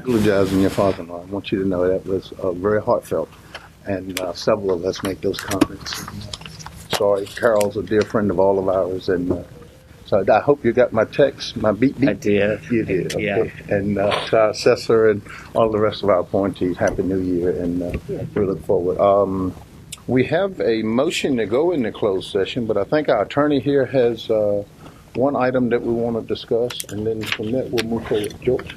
Eulogizing your father-in-law. I want you to know that was very heartfelt, and several of us make those comments. Sorry, Carol's a dear friend of all of ours, and so I hope you got my text, my beat. I did. You did, okay. Yeah. And to our assessor and all the rest of our appointees, Happy New Year, and we look forward. We have a motion to go into closed session, but I think our attorney here has one item that we want to discuss, and then from that we'll move forward. George?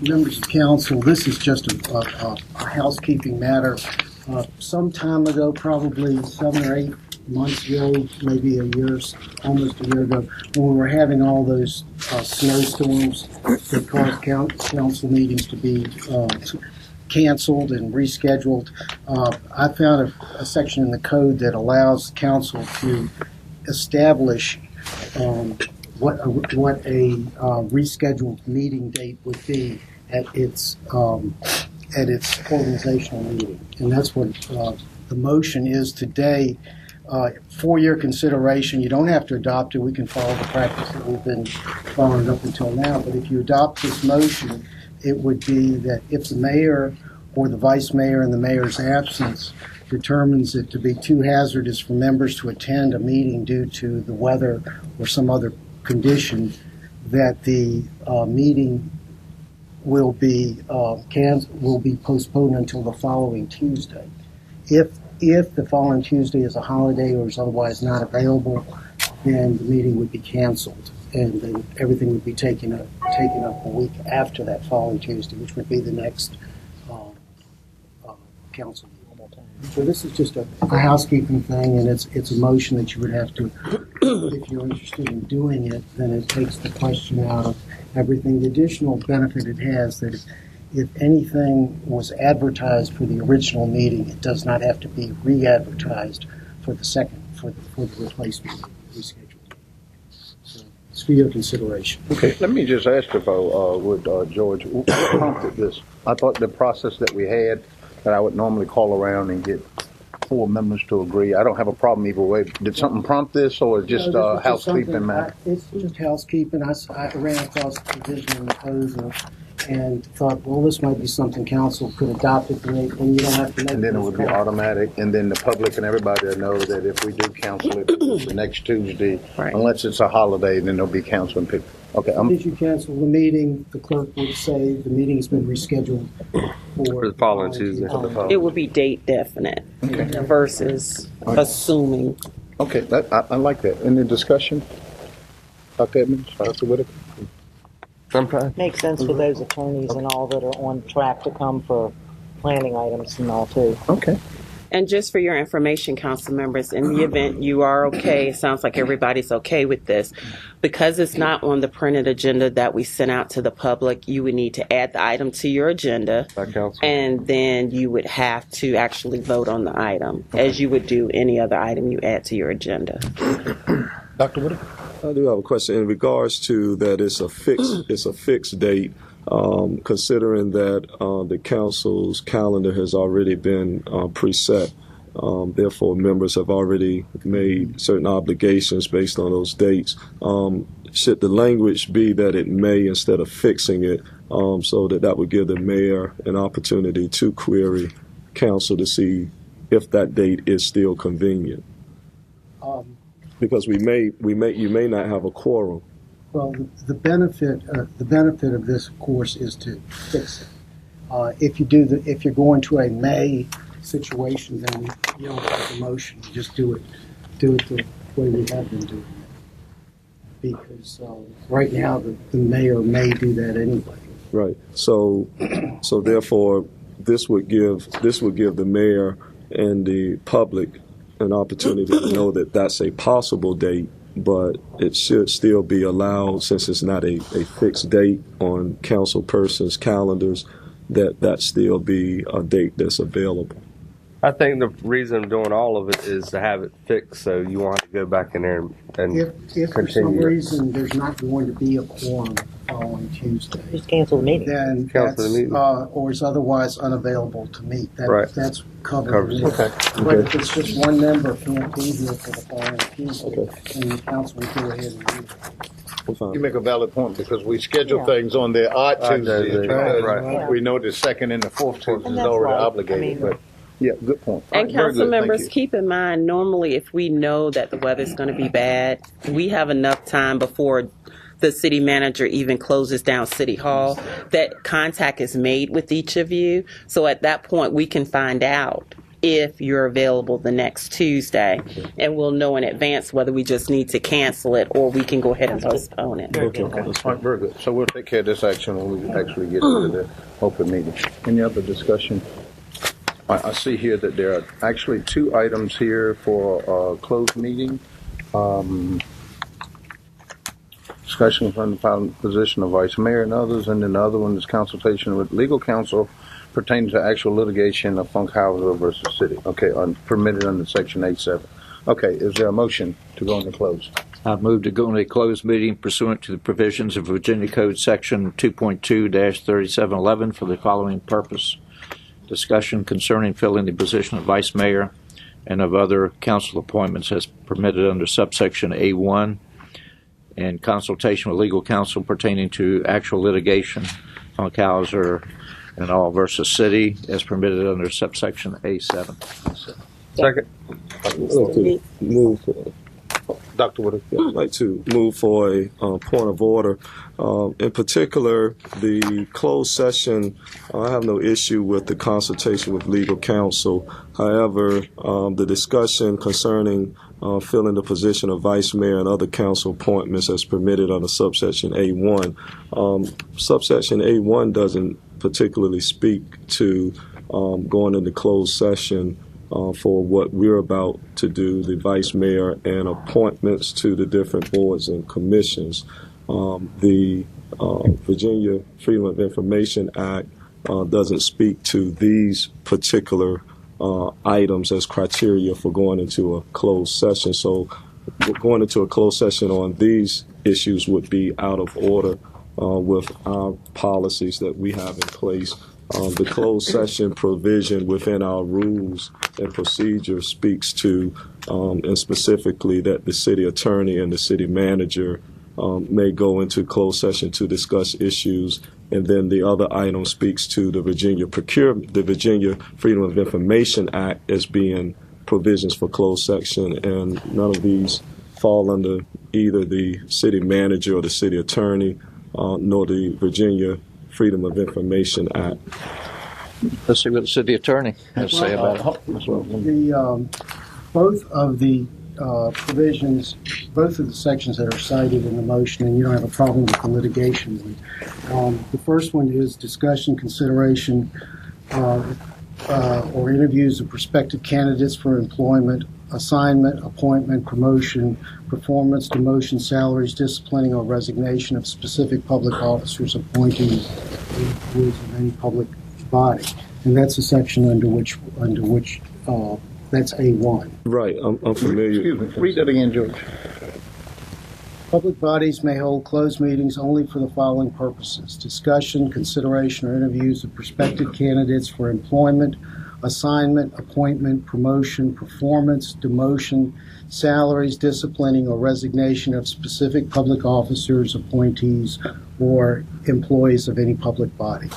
Members of council, this is just a housekeeping matter. Some time ago, probably 7 or 8 months ago, maybe almost a year ago, when we were having all those snowstorms that caused council meetings to be canceled and rescheduled, I found a section in the code that allows council to establish what a rescheduled meeting date would be at its organizational meeting, and that's what the motion is today. For your consideration, you don't have to adopt it. We can follow the practice that we've been following up until now. But if you adopt this motion, it would be that if the mayor or the vice mayor in the mayor's absence determines it to be too hazardous for members to attend a meeting due to the weather or some other condition, that the meeting will be postponed until the following Tuesday. If the following Tuesday is a holiday or is otherwise not available, then the meeting would be canceled, and then everything would be taken up a week after that following Tuesday, which would be the next council meeting. So this is just a housekeeping thing, and it's a motion that you would have to, if you're interested in doing it, then it takes the question out of everything. The additional benefit it has that if anything was advertised for the original meeting, it does not have to be re-advertised for the replacement rescheduled. So it's for your consideration. Okay, let me just ask if I would, George, what prompted this? I thought the process that we had, that I would normally call around and get 4 members to agree. I don't have a problem either way. Did something prompt this, or just housekeeping matter? It's just housekeeping. I ran across the provision in the code and thought, well, this might be something council could adopt it, and you don't have to make it. And then it would be automatic, and then the public and everybody will know that if we do cancel it the next Tuesday, right, unless it's a holiday, then there'll be council and pick. Okay. If you cancel the meeting, the clerk would say the meeting's been rescheduled for the following Tuesday. It would be date definite versus assuming. Okay, I like that. Any discussion? Dr. Edmonds, Dr. Whitaker? Makes sense for those attorneys and all that are on track to come for planning items and all too. Okay. And just for your information, council members, in the event you are okay, it sounds like everybody's okay with this, because it's not on the printed agenda that we sent out to the public, you would need to add the item to your agenda, and then you would have to actually vote on the item, as you would do any other item you add to your agenda. Dr. Whitaker? I do have a question in regards to that. It's a fixed date. Considering that the council's calendar has already been preset, therefore members have already made certain obligations based on those dates. Should the language be that it may instead of fixing it, so that would give the mayor an opportunity to query council to see if that date is still convenient? Because you may not have a quorum. Well, the benefit of this, of course, is to fix it. If you're going to a May situation, then you don't have a motion. You just do it the way we have been doing it. Because right now the mayor may do that anyway. Right. So therefore, this would give the mayor and the public an opportunity to know that that's a possible date, but it should still be allowed, since it's not a fixed date on council persons' calendars, that still be a date that's available. I think the reason I'm doing all of it is to have it fixed, so you won't have to go back in there and if continue. For some reason there's not going to be a quorum following Tuesday, just cancel the meeting. Then or is otherwise unavailable to meet. That's covered. Okay. But if it's just one member can't be here for the following Tuesday, then the council will go ahead and meet. fine. You make a valid point because we schedule Yeah. things on the odd Odd Tuesdays Tuesdays, because right. we know the second and the fourth Tuesday And is that's already right. obligated. I mean- But yeah, good point. All And right, very council good. Thank members, you. keep in mind, normally if we know that the weather's going to be bad, we have enough time before the city manager even closes down City Hall that contact is made with each of you. So at that point, we can find out if you're available the next Tuesday, and we'll know in advance whether we just need to cancel it or we can go ahead and postpone it. Okay. All right, very good. So we'll take care of this action when we actually get to the open meeting. Any other discussion? I see here that there are actually two items here for a closed meeting. Discussion on the position of vice mayor and others, and then the other one is consultation with legal counsel pertaining to actual litigation of Funkhauser versus city. Okay, permitted under section 8.7. Okay, is there a motion to go into close? I move to go into a closed meeting pursuant to the provisions of Virginia Code Section 2.2-3711 for the following purpose: discussion concerning filling the position of vice mayor and of other council appointments as permitted under subsection A1, and consultation with legal counsel pertaining to actual litigation, Funkhauser and all versus city, as permitted under subsection A7. Second. I'd like to move for, Dr. Woodard? I'd like to move for a point of order. In particular, the closed session, I have no issue with the consultation with legal counsel. However, the discussion concerning filling the position of vice mayor and other council appointments as permitted under subsection A1. Subsection A1 doesn't particularly speak to going into closed session for what we're about to do, the vice mayor and appointments to the different boards and commissions. The Virginia Freedom of Information Act doesn't speak to these particular items as criteria for going into a closed session. So going into a closed session on these issues would be out of order with our policies that we have in place. The closed session provision within our rules and procedure speaks to, and specifically that the city attorney and the city manager may go into closed session to discuss issues, and then the other item speaks to the Virginia Freedom of Information Act as being provisions for closed session, and none of these fall under either the city manager or the city attorney, nor the Virginia Freedom of Information Act. Let's see what the city attorney has to say about it. Both of the provisions, both of the sections that are cited in the motion, and you don't have a problem with the litigation one. The first one is discussion, consideration, or interviews of prospective candidates for employment, assignment, appointment, promotion, performance, demotion, salaries, disciplining, or resignation of specific public officers, appointees, or employees of any public body. And that's a section under which that's A1. Right, I'm familiar. Excuse me, read that again, George. Public bodies may hold closed meetings only for the following purposes: discussion, consideration, or interviews of prospective candidates for employment, assignment, appointment, promotion, performance, demotion, salaries, disciplining, or resignation of specific public officers, appointees, or employees of any public body.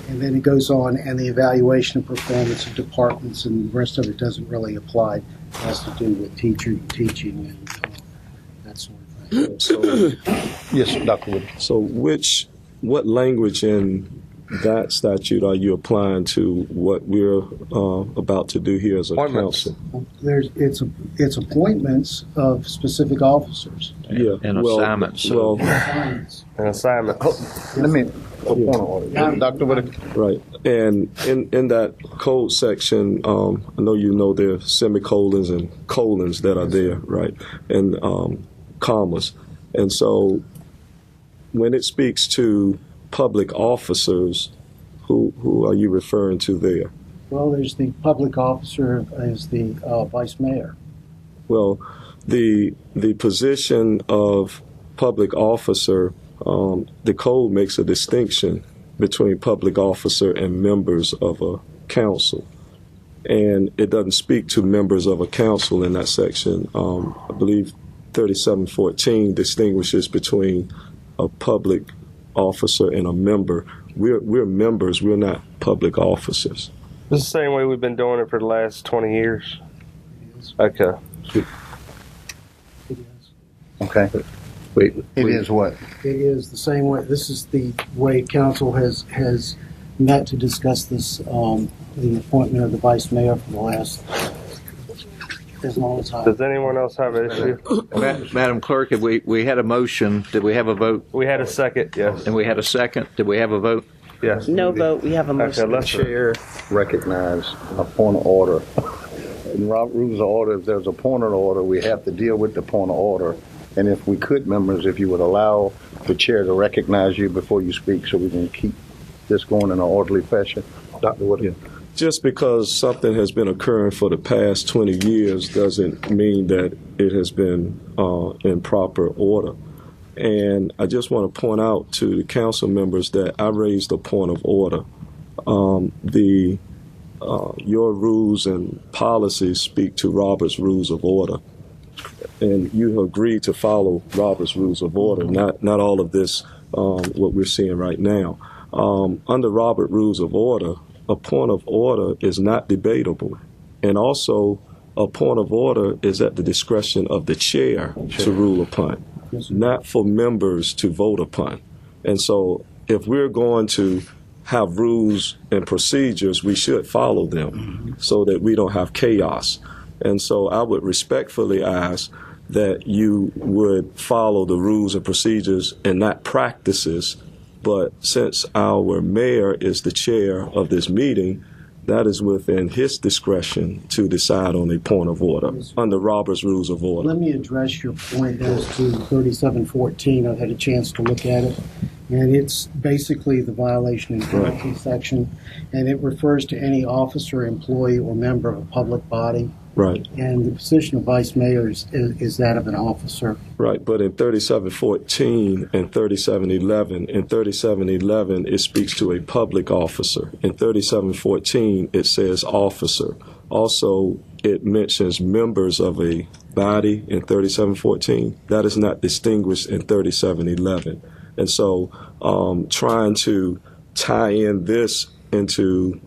And then it goes on, and the evaluation of performance of departments, and the rest of it doesn't really apply. It has to do with teaching, and that sort of thing. So, Yes, Dr. Woodard. so what language in that statute are you applying to what we're about to do here as a Appointments. council? It's appointments of specific officers. Yeah, And assignments. Well, Assignments. An assignment. Let me, point of order. Dr. Woodard. right. And in that code section, I know you know there are semicolons and colons that are there, right? And commas. And so when it speaks to public officers, who are you referring to there? Well, there's the public officer as the vice mayor. Well, the position of public officer, the code makes a distinction between public officer and members of a council. And it doesn't speak to members of a council in that section. I believe 3714 distinguishes between a public officer and a member. We're members. We're not public officers. This is the same way we've been doing it for the last 20 years. Okay. It is. Okay. Wait, It is what? It is the same way. This is the way council has met to discuss this, the appointment of the vice mayor for the last as long as I. Does anyone else have an issue? Madam Clerk, have we had a motion? Did we have a vote? We had a second, yes. And we had a second. Did we have a vote? Yes. No vote. We have a Okay, motion. let's Chair recognize a point of order. In rules of order, if there's a point of order, we have to deal with the point of order. And if we could, members, if you would allow the chair to recognize you before you speak so we can keep this going in an orderly fashion. Dr. Wood? Just because something has been occurring for the past 20 years doesn't mean that it has been in proper order. And I just want to point out to the council members that I raised a point of order. Your rules and policies speak to Robert's Rules of Order. And you have agreed to follow Robert's Rules of Order, not all of this, what we're seeing right now. Under Robert Rules of Order, a point of order is not debatable. And also, a point of order is at the discretion of the chair to rule upon, not for members to vote upon. And so, if we're going to have rules and procedures, we should follow them so that we don't have chaos. And so I would respectfully ask that you would follow the rules and procedures and not practices. But since our mayor is the chair of this meeting, that is within his discretion to decide on a point of order under Robert's Rules of Order. Let me address your point as to 3714. I've had a chance to look at it, and it's basically the violation and penalty section, and it refers to any officer, employee, or member of a public body. Right. And the position of vice mayor is that of an officer. Right, but in 3714 and 3711, in 3711 it speaks to a public officer. In 3714 it says officer. Also, it mentions members of a body in 3714. That is not distinguished in 3711. And so trying to tie in this into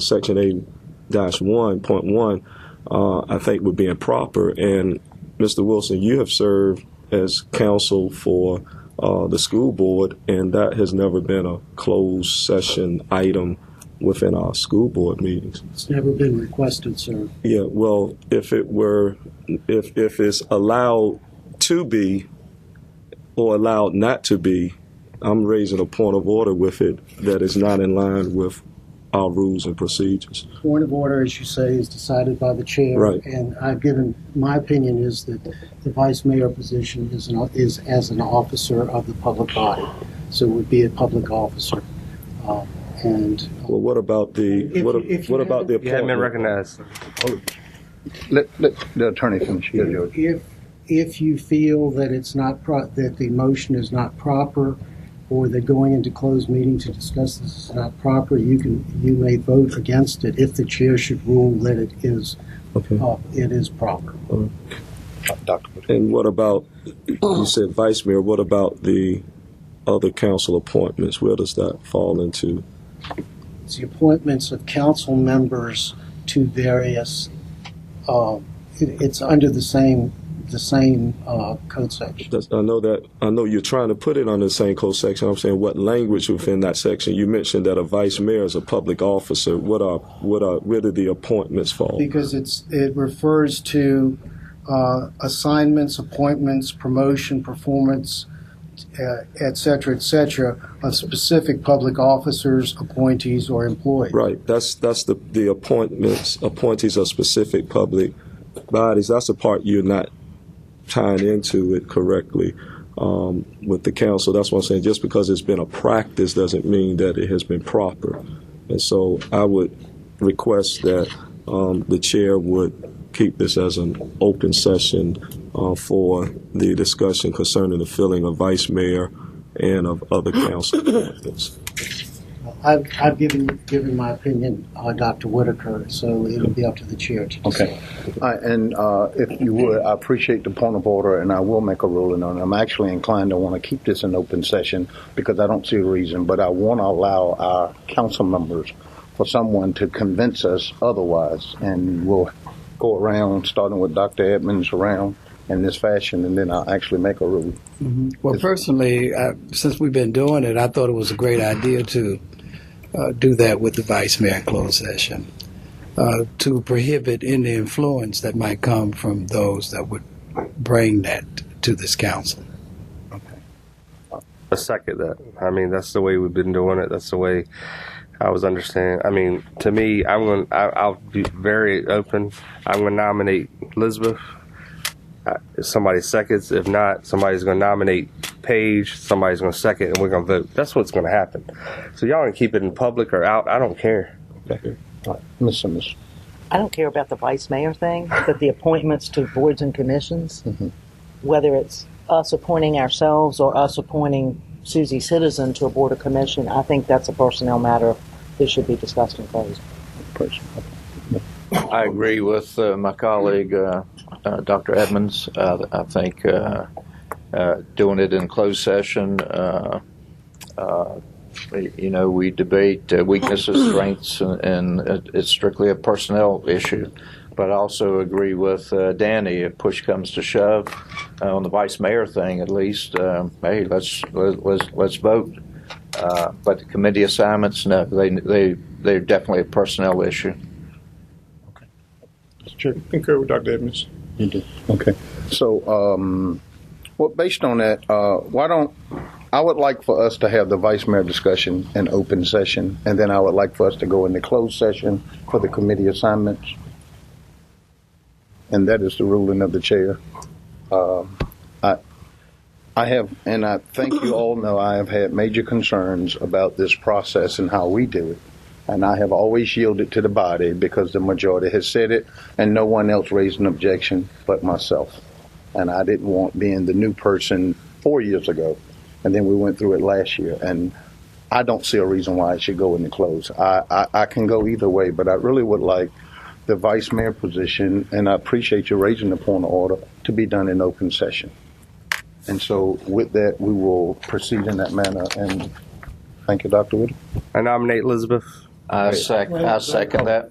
Section 8-1.1 I think would be improper. And Mr. Wilson, you have served as counsel for the school board, and that has never been a closed session item within our school board meetings. It's never been requested, sir. Yeah, well, if it's allowed to be or allowed not to be, I'm raising a point of order with it that is not in line with our rules and procedures. Point of order, as you say, is decided by the chair. Right. And I've given, my opinion is that the vice mayor position is as an officer of the public body. So it would be a public officer. Well, what about the If what you about the You haven't been appointment? recognized. Let the attorney finish. Go, George. If you feel that it's not that the motion is not proper, or that going into closed meeting to discuss this is not proper, you may vote against it if the chair should rule that it is proper. Dr. Wood. And what about, you said vice mayor, what about the other council appointments? Where does that fall into? It's the appointments of council members to various. It's under the same code section. I know you're trying to put it under the same code section. I'm saying what language within that section? You mentioned that a vice mayor is a public officer. Where do the appointments fall? Because it refers to assignments, appointments, promotion, performance, et cetera, of specific public officers, appointees, or employees. Right. That's the appointees of specific public bodies. That's the part you're not tying into it correctly with the council. That's what I'm saying. Just because it's been a practice doesn't mean that it has been proper. And so I would request that the chair would keep this as an open session for the discussion concerning the filling of vice mayor and of other council appointments. I've given my opinion, Dr. Whitaker, so it'll be up to the chair to decide. Okay. And if you would, I appreciate the point of order, and I will make a ruling on it. I'm actually inclined to want to keep this in open session because I don't see a reason, but I want to allow our council members for someone to convince us otherwise, and we'll go around, starting with Dr. Edmonds around in this fashion, and then I'll actually make a ruling. Mm-hmm. Well, personally, since we've been doing it, I thought it was a great idea to do that with the vice mayor in closed session, to prohibit any influence that might come from those that would bring that to this council. I second that. I mean, that's the way we've been doing it. That's the way I was understanding. I mean, to me, I'll be very open. I'm going to nominate Elizabeth. If somebody seconds, if not, somebody's going to nominate Paige, somebody's going to second, and we're going to vote. That's what's going to happen. So y'all can keep it in public or out. I don't care. Okay. All right. Ms. Simmons. I don't care about the vice mayor thing, but the appointments to boards and commissions, whether it's us appointing ourselves or us appointing Susie Citizen to a board or commission, I think that's a personnel matter that should be discussed in closed. I agree with my colleague, Dr. Edmonds. I think doing it in closed session, we debate weaknesses, strengths, and it's strictly a personnel issue. But I also agree with Danny. If push comes to shove on the vice mayor thing, at least, hey, let's vote. But the committee assignments, no, they're definitely a personnel issue. Sure. Concur with Dr. Edmonds. You do. Okay. So, based on that, I would like for us to have the vice mayor discussion in open session, and then I would like for us to go into closed session for the committee assignments. And that is the ruling of the chair. I have, and I think you all know, I have had major concerns about this process and how we do it. And I have always yielded to the body because the majority has said it, and no one else raised an objection but myself. And I didn't want being the new person 4 years ago, and then we went through it last year. And I don't see a reason why it should go into close. I can go either way, but I really would like the vice mayor position, and I appreciate you raising the point of order, to be done in open session. And so with that, we will proceed in that manner. And thank you, Dr. Wood. I nominate Elizabeth. I second that.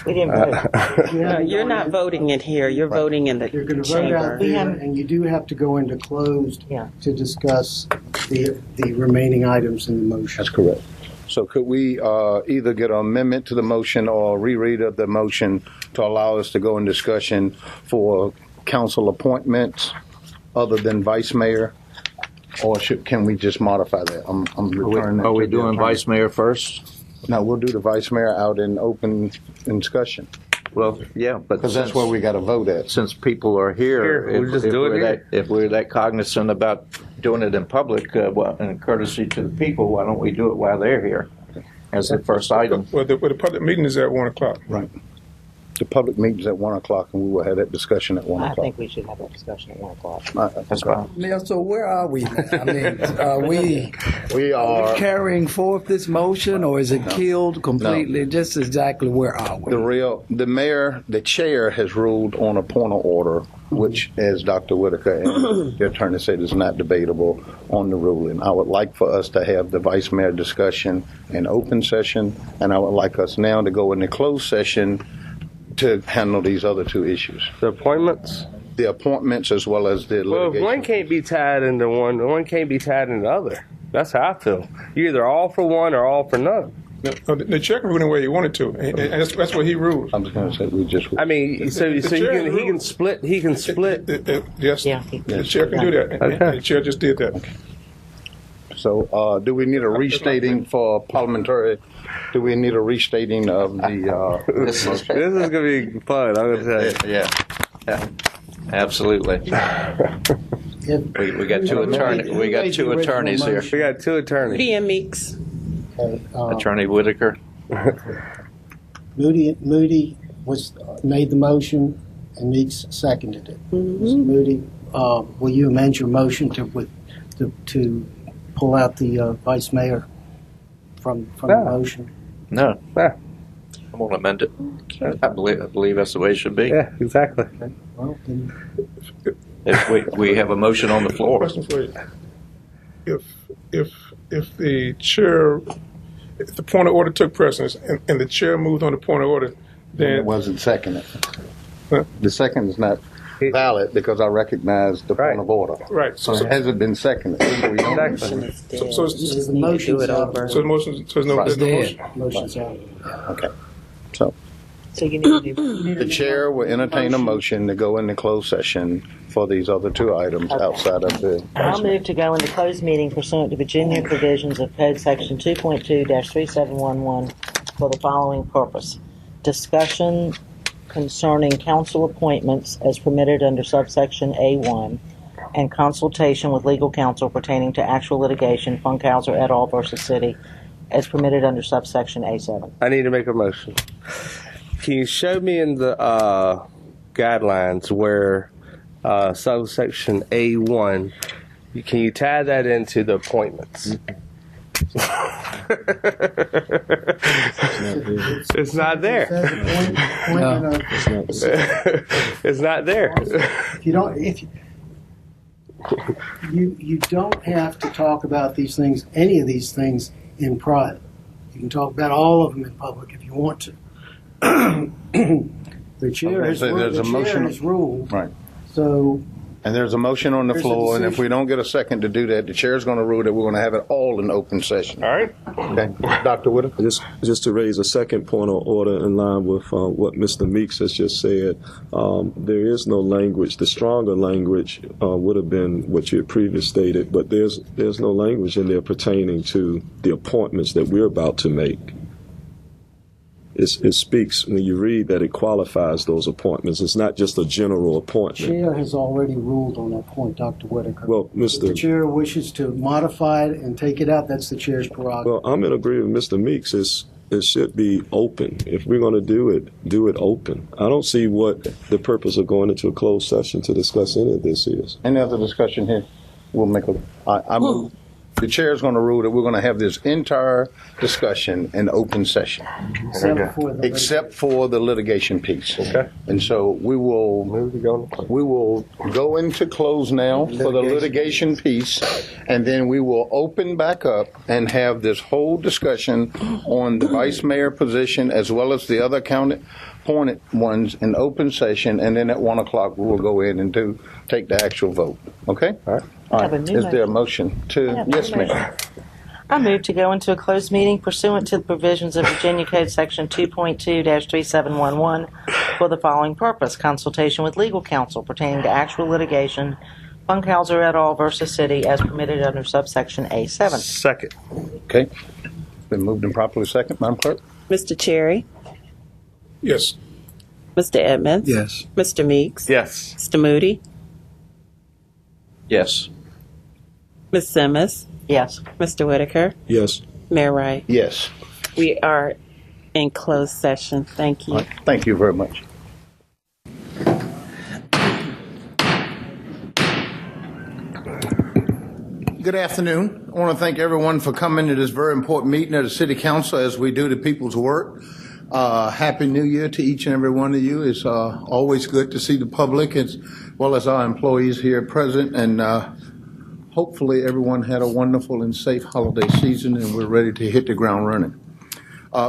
We didn't vote. You're not voting it here. You're voting in the You're going to vote out chamber. there, and you do have to go into closed Yeah. to discuss the remaining items in the motion. That's correct. So could we either get an amendment to the motion or a reread of the motion to allow us to go in discussion for council appointments other than vice mayor? Or can we just modify that? I'm returning that Are we to the doing attorney. vice mayor first? No, we'll do the vice mayor out in open discussion. Well, yeah, but Because that's where we got to vote at. since people are here, Here, we'll just do it we're here. if we're that cognizant about doing it in public, and courtesy to the people, why don't we do it while they're here as the first item? Well, the public meeting is at 1 o'clock. Right. The public meeting's at 1 o'clock, and we will have that discussion at 1 I o'clock. think we should have a discussion at 1 o'clock. That's fine. Now, so where are we now? I mean, are we We are carrying forth this motion, or is it killed completely? Just exactly where are we? the chair has ruled on a point of order, which, as Dr. Whitaker and the attorney said, is not debatable on the ruling. I would like for us to have the vice mayor discussion in open session, and I would like us now to go into closed session to handle these other two issues. The appointments. The appointments as well as the Well, litigation. one can't be tied into one can't be tied into the other. That's how I feel. You're either all for one or all for none. No, the chair can rule it where he wanted to, and that's what he ruled. I'm just going to say we just. I mean, so the he chair can ruled. split. He can split. Yes, Yeah. the chair can do that. And Okay. the chair just did that. So, do we need a restating for parliamentary? Do we need a restating of the? This is, This is gonna be fun. I'm gonna tell you. yeah, absolutely. We got two attorneys. We got two attorneys here. We got two attorneys. Moody and Meeks. Attorney Whitaker. Moody made the motion, and Meeks seconded it. Mr. Moody, will you amend your motion to pull out the vice mayor? from the No. motion? No. Yeah. I'm going to amend it. I believe that's the way it should be. Yeah, exactly. Well, then, If we have a motion on the floor. Question for you. If the chair, if the point of order took precedence and the chair moved on the point of order, It then wasn't seconded. Huh? The second is not valid because I recognize the Right. point of order. right. So it hasn't been seconded. So we don't- Exactly. So it's- the motion's it out. over. So the motion, so there's no, there's no Dead. motion. Motion's out. Okay. So So you need to do. the chair will entertain a motion to go into closed session for these other two items outside of the. I'll move to go into closed meeting pursuant to Virginia provisions of Code Section 2.2-3711 for the following purpose. Discussion concerning council appointments as permitted under subsection A1 and consultation with legal counsel pertaining to actual litigation, Funkhauser et al. Versus City, as permitted under subsection A7. I need to make a motion. Can you show me in the guidelines where subsection A1, can you tie that into the appointments? It's not there. It's not there. If you don't, you don't have to talk about these things, any of these things, in private. You can talk about all of them in public if you want to. The chair has so there's a motion- ruled. Right. So And there's a motion on the There's a floor, and if decision. we don't get a second to do that, the chair's going to rule that we're going to have it all in open session. All right. Okay. Dr. Whitaker? Just to raise a second point of order in line with what Mr. Meeks has just said, there is no language. The stronger language would have been what you had previously stated, but there's no language in there pertaining to the appointments that we're about to make. It speaks, when you read that, it qualifies those appointments. It's not just a general the appointment. chair has already ruled on that point, Dr. Whitaker. Well, If the chair wishes to modify it and take it out, that's the chair's prerogative. Well, I'm in agreement with Mr. Meeks. It should be open. If we're going to do it open. I don't see what the purpose of going into a closed session to discuss any of this is. Any other discussion here? We'll make I move. The chair's going to rule that we're going to have this entire discussion in open session, except for the litigation piece. Okay. And so we will go into close now for the litigation piece, and then we will open back up and have this whole discussion on the vice mayor position as well as the other county appointed ones in open session, and then at 1 o'clock we will go in and take the actual vote. Okay? All right. have a new Is there a motion to? Yes, ma'am. I move to go into a closed meeting pursuant to the provisions of Virginia Code Section 2.2-3711 for the following purpose: consultation with legal counsel pertaining to actual litigation, Funkhauser et al. Versus City, as permitted under subsection A7. Second. Okay. Been moved and properly second, Madam Clerk. Mr. Cherry, Yes. Mr. Edmonds, Yes. Mr. Meeks, Yes. Mr. Moody, Yes. Ms. Simmons, Yes. Mr. Whitaker, Yes. Mayor Wright. Yes. We are in closed session. Thank you. All right. Thank you very much. Good afternoon. I want to thank everyone for coming to this very important meeting of the City Council as we do the people's work. Happy New Year to each and every one of you. It's always good to see the public as well as our employees here present, and hopefully everyone had a wonderful and safe holiday season and we're ready to hit the ground running.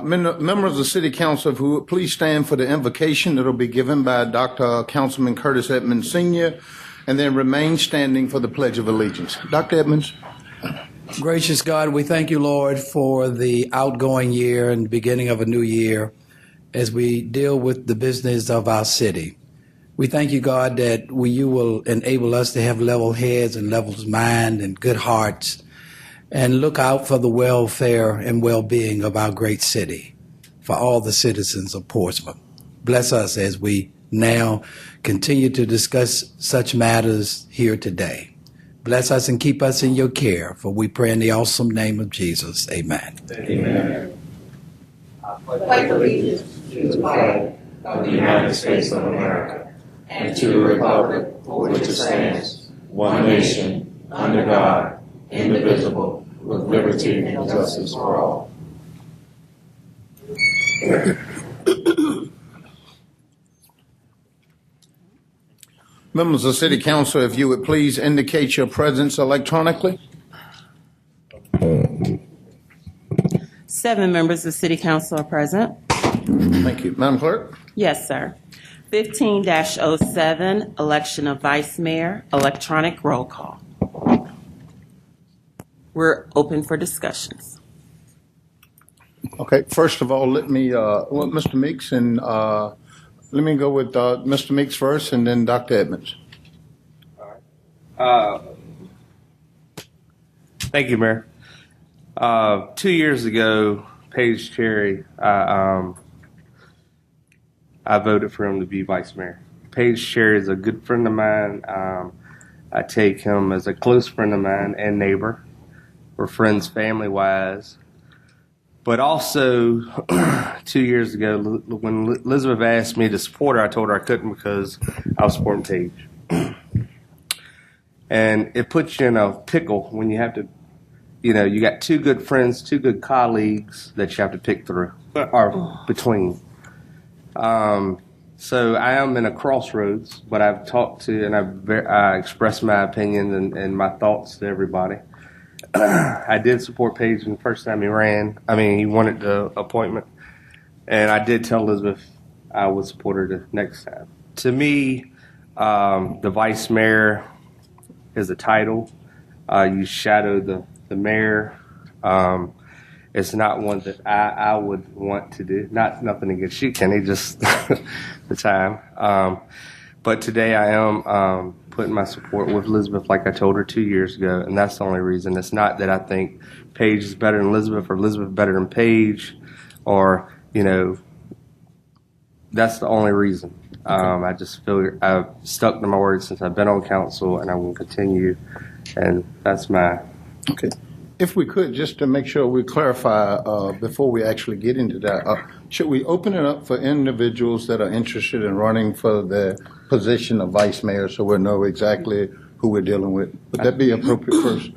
Members of the City Council, if you would please stand for the invocation that will be given by Dr. Councilman Curtis Edmonds Sr., and then remain standing for the Pledge of Allegiance. Dr. Edmonds. Gracious God, we thank you, Lord, for the outgoing year and beginning of a new year as we deal with the business of our city. We thank you, God, that you will enable us to have level heads and level mind and good hearts and look out for the welfare and well-being of our great city, for all the citizens of Portsmouth. Bless us as we now continue to discuss such matters here today. Bless us and keep us in your care, for we pray in the awesome name of Jesus. Amen. Amen. I pledge allegiance to the flag of the United States of America and to the republic for which it stands, one nation, under God, indivisible, with liberty and justice for all. Members of City Council, if you would please indicate your presence electronically. 7 members of City Council are present. Thank you. Madam Clerk? Yes, sir. 15-07, election of vice mayor, electronic roll call. We're open for discussions. Okay, first of all, let me, Mr. Meeks, and let me go with Mr. Meeks first and then Dr. Edmonds. Thank you, Mayor. 2 years ago, Paige Cherry, I voted for him to be vice mayor. Paige Cherry is a good friend of mine. I take him as a close friend of mine and neighbor. We're friends family-wise. But also, 2 years ago, when Elizabeth asked me to support her, I told her I couldn't because I was supporting Paige. And it puts you in a pickle when you have to, you got 2 good friends, 2 good colleagues that you have to pick through, or between. So I am in a crossroads, but I've talked to and I expressed my opinion and my thoughts to everybody. I did support Paige the first time he ran. He wanted the appointment. And I did tell Elizabeth I would support her the next time. To me, the vice mayor is a title. You shadow the mayor. It's not one that I would want to do. Nothing against you, Kenny, just the time. But today I am putting my support with Elizabeth like I told her 2 years ago, and that's the only reason. It's not that I think Paige is better than Elizabeth or Elizabeth better than Paige or, that's the only reason. I just feel I've stuck to my word since I've been on council, and I will continue, and that's my... Okay. If we could, just to make sure we clarify before we actually get into that, should we open it up for individuals that are interested in running for the position of vice mayor so we'll know exactly who we're dealing with? Would that be appropriate first?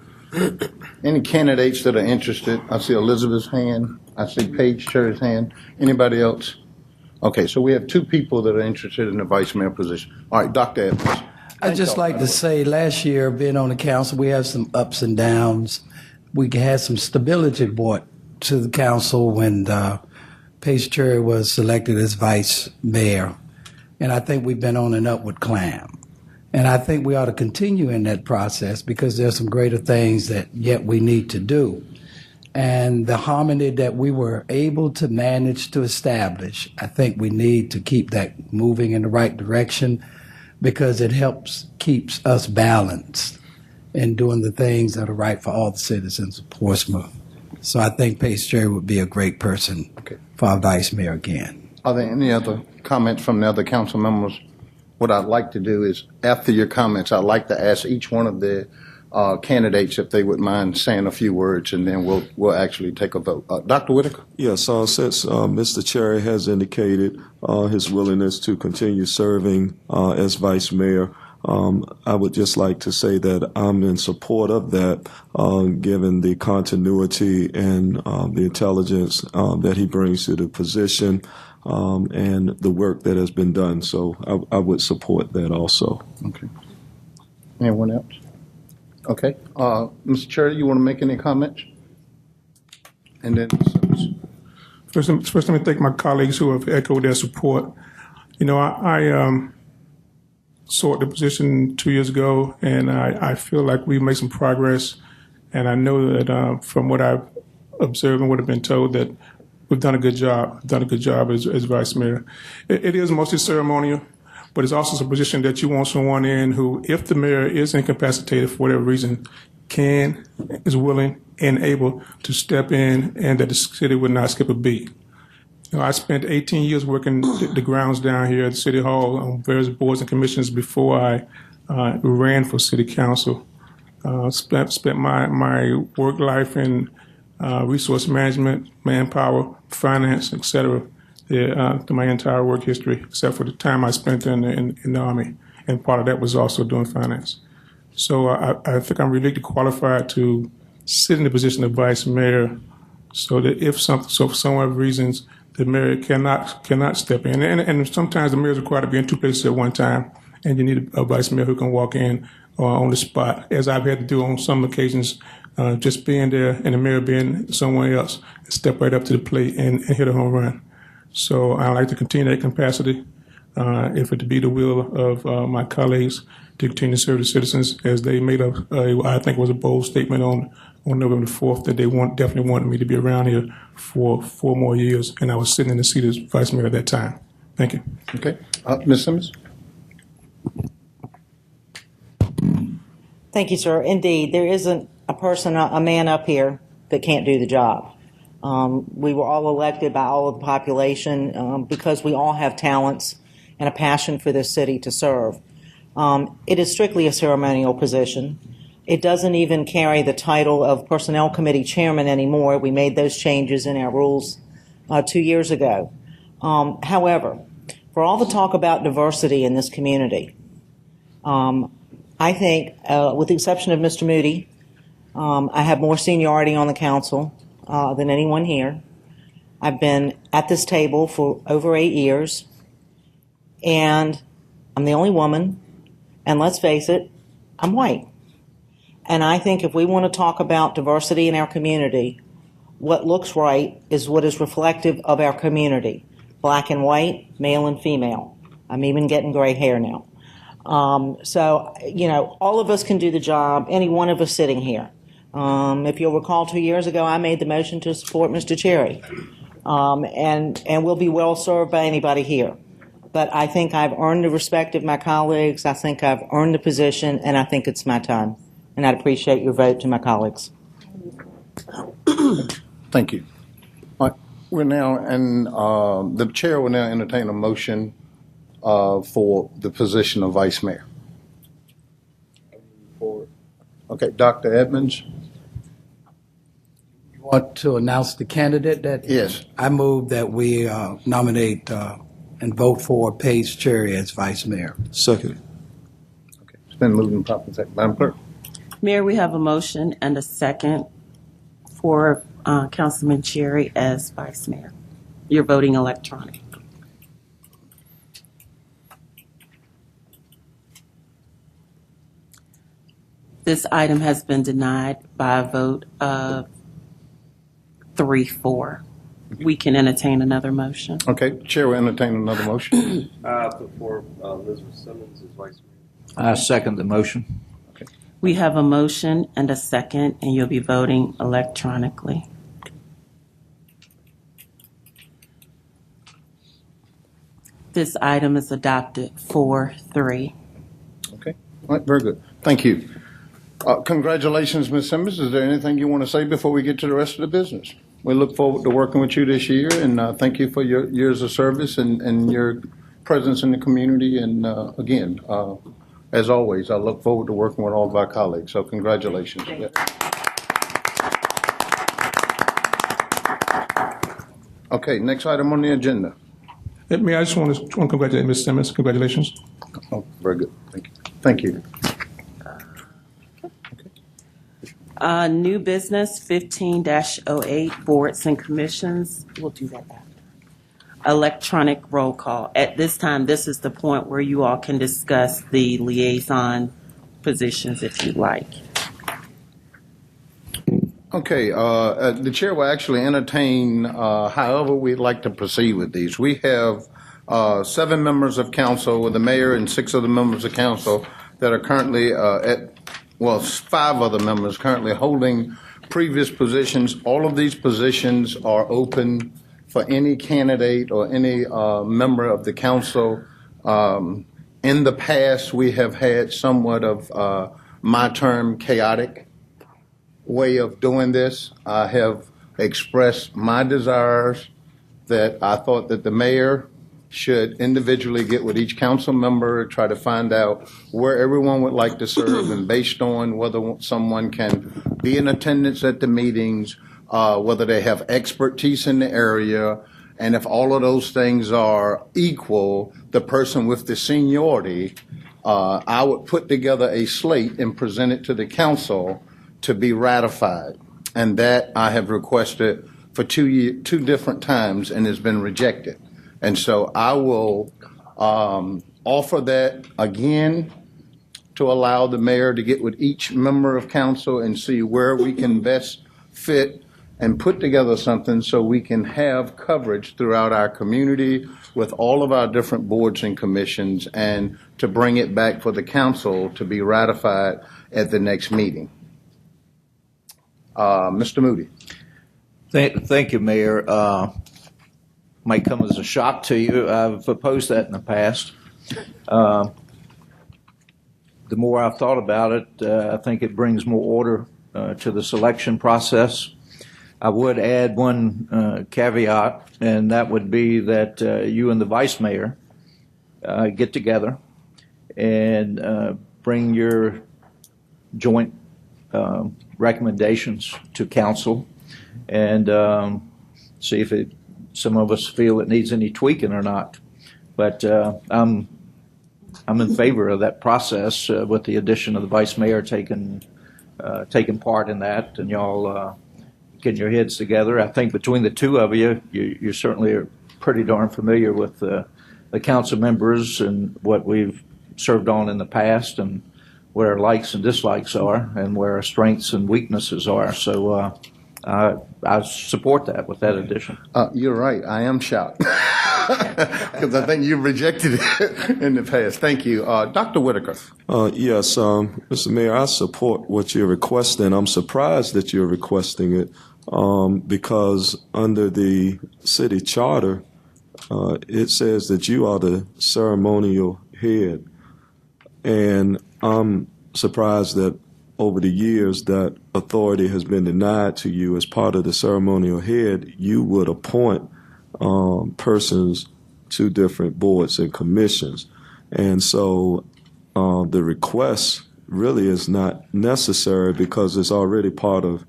Any candidates that are interested? I see Elizabeth's hand. I see Paige Cherry's hand. Anybody else? Okay, so we have 2 people that are interested in the vice mayor position. All right, Dr. Evans. I'd just like to say last year, being on the council, we have some ups and downs. We had some stability brought to the council when Paige Cherry was selected as vice mayor. And I think we've been on an upward climb. And I think we ought to continue in that process because there's some greater things that yet we need to do. And the harmony that we were able to manage to establish, I think we need to keep that moving in the right direction because it keeps us balanced in doing the things that are right for all the citizens of Portsmouth. So I think Paige Cherry would be a great person for our vice mayor again. Are there any other comments from the other council members? What I'd like to do is, after your comments, I'd like to ask each one of the candidates if they would mind saying a few words, and then we'll actually take a vote. Dr. Whitaker? Yes, since Mr. Cherry has indicated his willingness to continue serving as vice mayor, I would just like to say that I'm in support of that, given the continuity and the intelligence that he brings to the position and the work that has been done. So I would support that also. Okay. Anyone else? Okay. Mr. Chair, you want to make any comments? And then First, let me thank my colleagues who have echoed their support. I sought the position 2 years ago, and I feel like we've made some progress. And I know that from what I've observed and what I've been told, that we've done a good job. As vice mayor. It is mostly ceremonial, but it's also a position that you want someone in who, if the mayor is incapacitated for whatever reason, is willing and able to step in, and that the city would not skip a beat. I spent 18 years working the grounds down here at City Hall on various boards and commissions before I ran for City Council. Spent my work life in resource management, manpower, finance, etc. Through my entire work history, except for the time I spent in the Army, and part of that was also doing finance. So I think I'm really qualified to sit in the position of vice mayor, so that for some reasons the mayor cannot step in. And sometimes the mayor is required to be in two places at one time, and you need a vice mayor who can walk in on the spot, as I've had to do on some occasions, just being there and the mayor being somewhere else, step right up to the plate and hit a home run. So I like to continue that capacity, if it be the will of my colleagues, to continue to serve the citizens, as they made I think it was a bold statement on November the 4th that they definitely wanted me to be around here for 4 more years, and I was sitting in the seat as vice mayor at that time. Thank you. Okay. Ms. Simmons? Thank you, sir. Indeed, there isn't a man up here that can't do the job. We were all elected by all of the population because we all have talents and a passion for this city to serve. It is strictly a ceremonial position. It doesn't even carry the title of Personnel Committee Chairman anymore. We made those changes in our rules 2 years ago. However, for all the talk about diversity in this community, I think, with the exception of Mr. Moody, I have more seniority on the council than anyone here. I've been at this table for over 8 years, and I'm the only woman, and let's face it, I'm white. And I think if we want to talk about diversity in our community, what looks right is what is reflective of our community. Black and white, male and female. I'm even getting gray hair now. So, all of us can do the job, any one of us sitting here. If you'll recall, 2 years ago, I made the motion to support Mr. Cherry. And we'll be well served by anybody here. But I think I've earned the respect of my colleagues. I think I've earned the position, and I think it's my time. And I'd appreciate your vote to my colleagues. Thank you. All right. We're now, and the chair will now entertain a motion for the position of vice mayor. Okay, Dr. Edmonds. You want to announce the candidate? Yes. I move that we nominate and vote for Paige Cherry as vice mayor. Second. Okay, it's been moved and properly seconded. Madam Clerk. Mayor, we have a motion and a second for Councilman Cherry as vice mayor. You're voting electronic. This item has been denied by a vote of 3-4. We can entertain another motion. Okay, chair will entertain another motion. For Elizabeth Simmons as vice mayor. I second the motion. We have a motion and a second, and you'll be voting electronically. This item is adopted 4-3. Okay, all right, very good. Thank you. Congratulations, Ms. Simmons. Is there anything you want to say before we get to the rest of the business? We look forward to working with you this year, and thank you for your years of service and your presence in the community. And again, as always, I look forward to working with all of our colleagues. So congratulations. Yeah. Okay, next item on the agenda. I just want to congratulate Ms. Simmons. Congratulations. Oh, very good. Thank you. Thank you. New business 15-08, boards and commissions. We'll do that after. Electronic roll call. At this time, this is the point where you all can discuss the liaison positions if you'd like. Okay, the chair will actually entertain however we'd like to proceed with these. We have 7 members of council with the mayor and 6 other members of council that are currently 5 other members currently holding previous positions. All of these positions are open for any candidate or any member of the council. In the past, we have had somewhat of my term chaotic way of doing this. I have expressed my desires that I thought that the mayor should individually get with each council member, try to find out where everyone would like to serve, and based on whether someone can be in attendance at the meetings, whether they have expertise in the area, and if all of those things are equal, the person with the seniority, I would put together a slate and present it to the council to be ratified. And that I have requested for two different times and has been rejected. And so I will offer that again to allow the mayor to get with each member of council and see where we can best fit and put together something so we can have coverage throughout our community with all of our different boards and commissions, and to bring it back for the council to be ratified at the next meeting. Mr. Moody. Thank you, Mayor. Might come as a shock to you. I've opposed that in the past. The more I've thought about it, I think it brings more order to the selection process. I would add one caveat, and that would be that you and the vice mayor get together and bring your joint recommendations to council, and see if some of us feel it needs any tweaking or not. But I'm in favor of that process with the addition of the vice mayor taking part in that, and y'all getting your heads together. I think between the two of you, you certainly are pretty darn familiar with the council members and what we've served on in the past, and what our likes and dislikes are, and where our strengths and weaknesses are. So I support that with that addition. You're right. I am shocked because I think you've rejected it in the past. Thank you. Dr. Whitaker. Yes, Mr. Mayor, I support what you're requesting. I'm surprised that you're requesting it because under the city charter, it says that you are the ceremonial head. And I'm surprised that over the years that authority has been denied to you as part of the ceremonial head. You would appoint persons to different boards and commissions. And so the request really is not necessary because it's already part of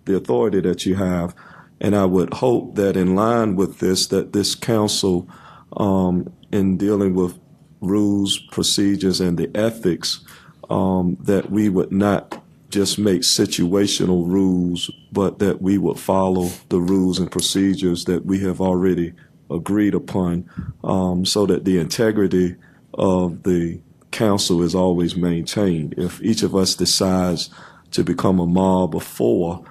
the authority that you have. And I would hope that in line with this, that this council, in dealing with rules, procedures, and the ethics, that we would not just make situational rules, but that we would follow the rules and procedures that we have already agreed upon, so that the integrity of the council is always maintained. If each of us decides to become a mob of four,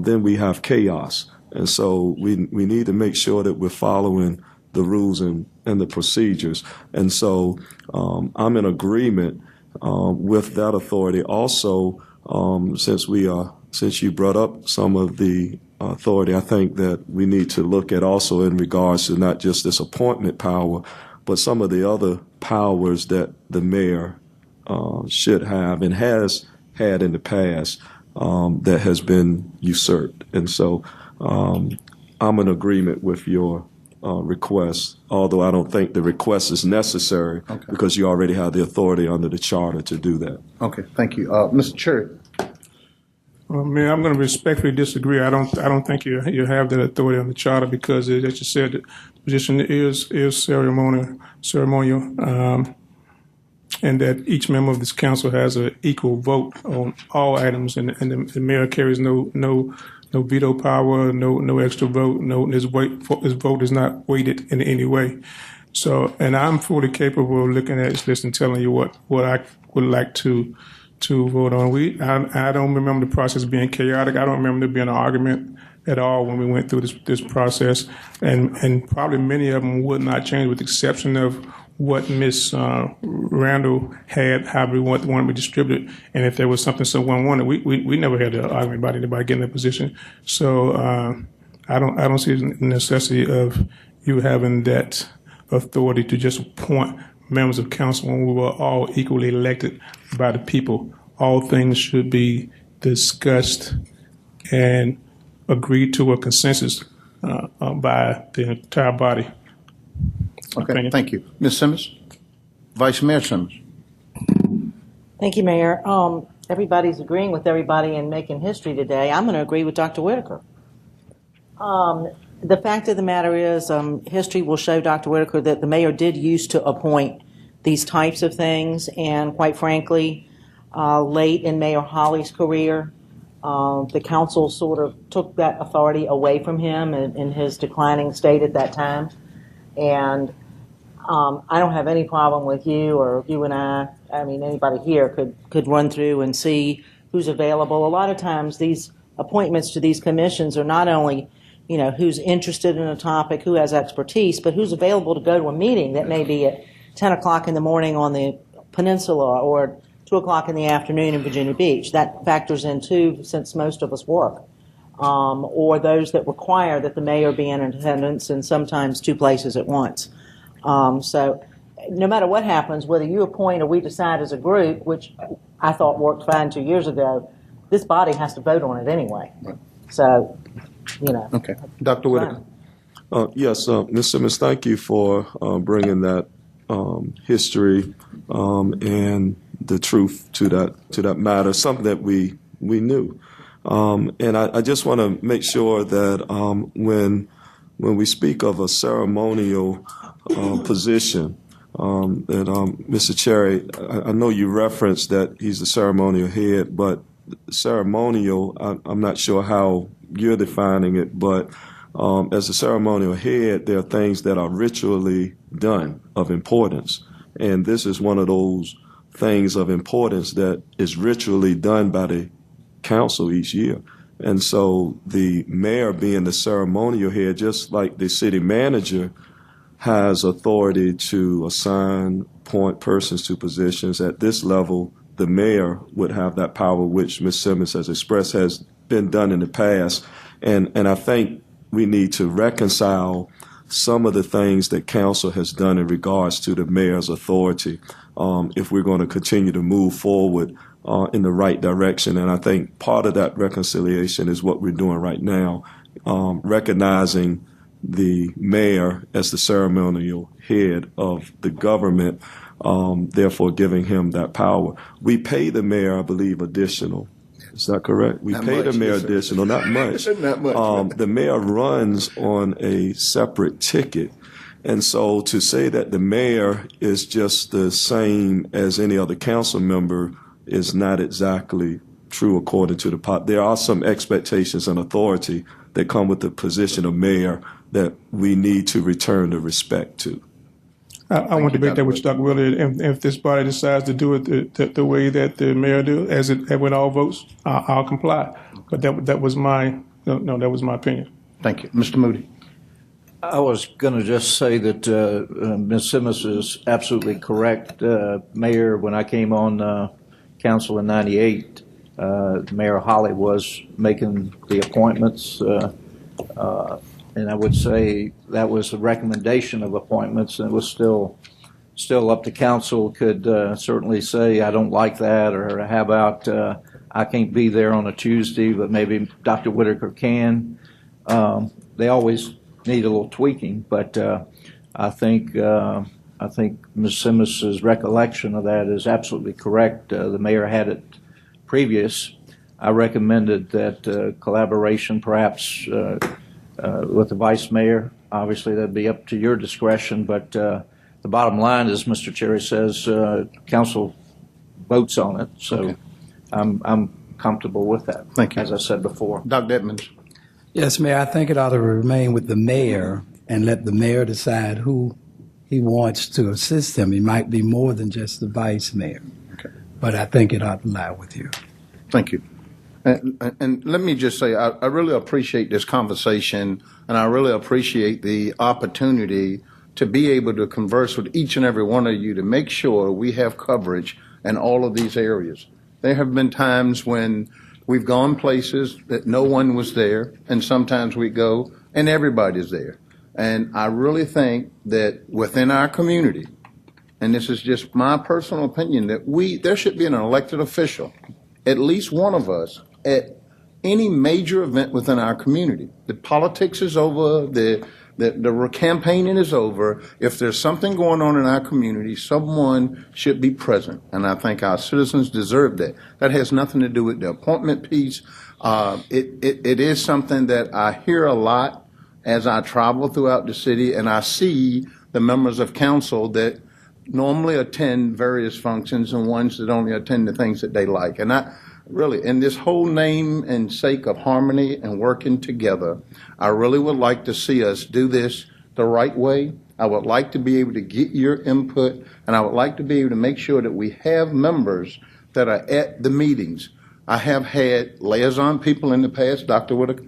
then we have chaos. And so we need to make sure that we're following the rules and the procedures. And so I'm in agreement with that authority. Also, since you brought up some of the authority, I think that we need to look at also in regards to not just this appointment power, but some of the other powers that the mayor should have and has had in the past that has been usurped. And so I'm in agreement with your request, although I don't think the request is necessary because you already have the authority under the charter to do that. Okay, thank you. Mr. Cherry. Mayor, I'm going to respectfully disagree. I don't think you have that authority on the charter because, as you said, the position is ceremonial, and that each member of this council has an equal vote on all items, and the mayor carries no veto power, no extra vote, his vote is not weighted in any way. So, and I'm fully capable of looking at this list and telling you what I would like to vote on. I don't remember the process being chaotic. I don't remember there being an argument at all when we went through this process, and probably many of them would not change, with the exception of what Ms. Randall had, how we want to be distributed, and if there was something someone wanted. We never had an argument about anybody getting that position. So I don't see the necessity of you having that authority to just appoint members of council when we were all equally elected by the people. All things should be discussed and agreed to a consensus by the entire body. Okay, thank you. Ms. Simmons? Vice Mayor Simmons? Thank you, Mayor. Everybody's agreeing with everybody and making history today. I'm going to agree with Dr. Whitaker. The fact of the matter is, history will show Dr. Whitaker that the mayor did used to appoint these types of things, and quite frankly, late in Mayor Hawley's career, The council sort of took that authority away from him in his declining state at that time. And I don't have any problem with you or you and I mean, anybody here could run through and see who's available. A lot of times these appointments to these commissions are not only, who's interested in a topic, who has expertise, but who's available to go to a meeting that may be at 10 o'clock in the morning on the peninsula or 2 o'clock in the afternoon in Virginia Beach. That factors in too, since most of us work. Or those that require that the mayor be in attendance and sometimes two places at once. So no matter what happens, whether you appoint or we decide as a group, which I thought worked fine 2 years ago, this body has to vote on it anyway. Right. So, Okay. Dr. Whitaker. Yes, Ms. Simmons, thank you for bringing that history and the truth to that matter, something that we knew. And I just want to make sure that when we speak of a ceremonial position, that Mr. Cherry, I know you referenced that he's the ceremonial head, but ceremonial, I'm not sure how you're defining it, but as a ceremonial head, there are things that are ritually done of importance. And this is one of those things of importance that is ritually done by the council each year. And so the mayor being the ceremonial head, just like the city manager has authority to assign point persons to positions at this level, the mayor would have that power, which Ms. Simmons has expressed has been done in the past. And I think we need to reconcile some of the things that council has done in regards to the mayor's authority if we're going to continue to move forward in the right direction. And I think part of that reconciliation is what we're doing right now, recognizing the mayor as the ceremonial head of the government, therefore giving him that power. We pay the mayor, I believe, additional. Is that correct? We pay the mayor additional, not much. Not much. The mayor runs on a separate ticket. And so to say that the mayor is just the same as any other council member is not exactly true according to the pot. There are some expectations and authority that come with the position of mayor that we need to return the respect to. I want to debate that with Dr. Willard. If this body decides to do it the way that the mayor do, as it with all votes, I'll comply. But that was my that was my opinion. Thank you. Mr. Moody. I was going to just say that Ms. Simmons is absolutely correct. Mayor, when I came on council in '98, Mayor Holly was making the appointments, and I would say that was a recommendation of appointments, and it was still up to council. Could certainly say I don't like that, or how about I can't be there on a Tuesday, but maybe Dr. Whitaker can. They always need a little tweaking, but I think Ms. Simmons' recollection of that is absolutely correct. The mayor had it previous. I recommended that collaboration perhaps with the vice mayor. Obviously, that'd be up to your discretion, but the bottom line is, Mr. Cherry says, council votes on it, so okay. I'm comfortable with that. Thank you. As I said before. Dr. Edmonds. Yes, Mayor, I think it ought to remain with the mayor and let the mayor decide who he wants to assist him. He might be more than just the vice mayor. Okay. But I think it ought to lie with you. Thank you. And let me just say, I really appreciate this conversation, and I really appreciate the opportunity to be able to converse with each and every one of you to make sure we have coverage in all of these areas. There have been times when we've gone places that no one was there, and sometimes we go and everybody's there. And I really think that within our community, and this is just my personal opinion, that there should be an elected official, at least one of us, at any major event within our community. The politics is over, the campaigning is over. If there's something going on in our community, someone should be present, and I think our citizens deserve that. That has nothing to do with the appointment piece. It is something that I hear a lot as I travel throughout the city, and I see the members of council that normally attend various functions and ones that only attend the things that they like. And really, in this whole name and sake of harmony and working together, I really would like to see us do this the right way. I would like to be able to get your input, and I would like to be able to make sure that we have members that are at the meetings. I have had liaison people in the past, Dr. Whitaker.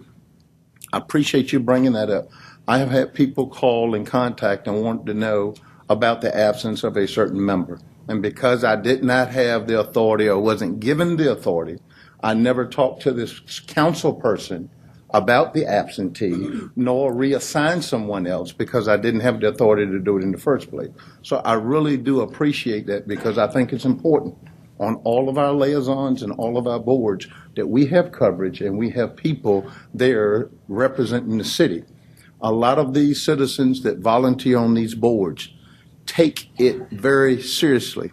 I appreciate you bringing that up. I have had people call and contact and want to know about the absence of a certain member. And because I did not have the authority or wasn't given the authority, I never talked to this council person about the absentee, nor reassign someone else because I didn't have the authority to do it in the first place. So I really do appreciate that because I think it's important on all of our liaisons and all of our boards that we have coverage and we have people there representing the city. A lot of these citizens that volunteer on these boards take it very seriously.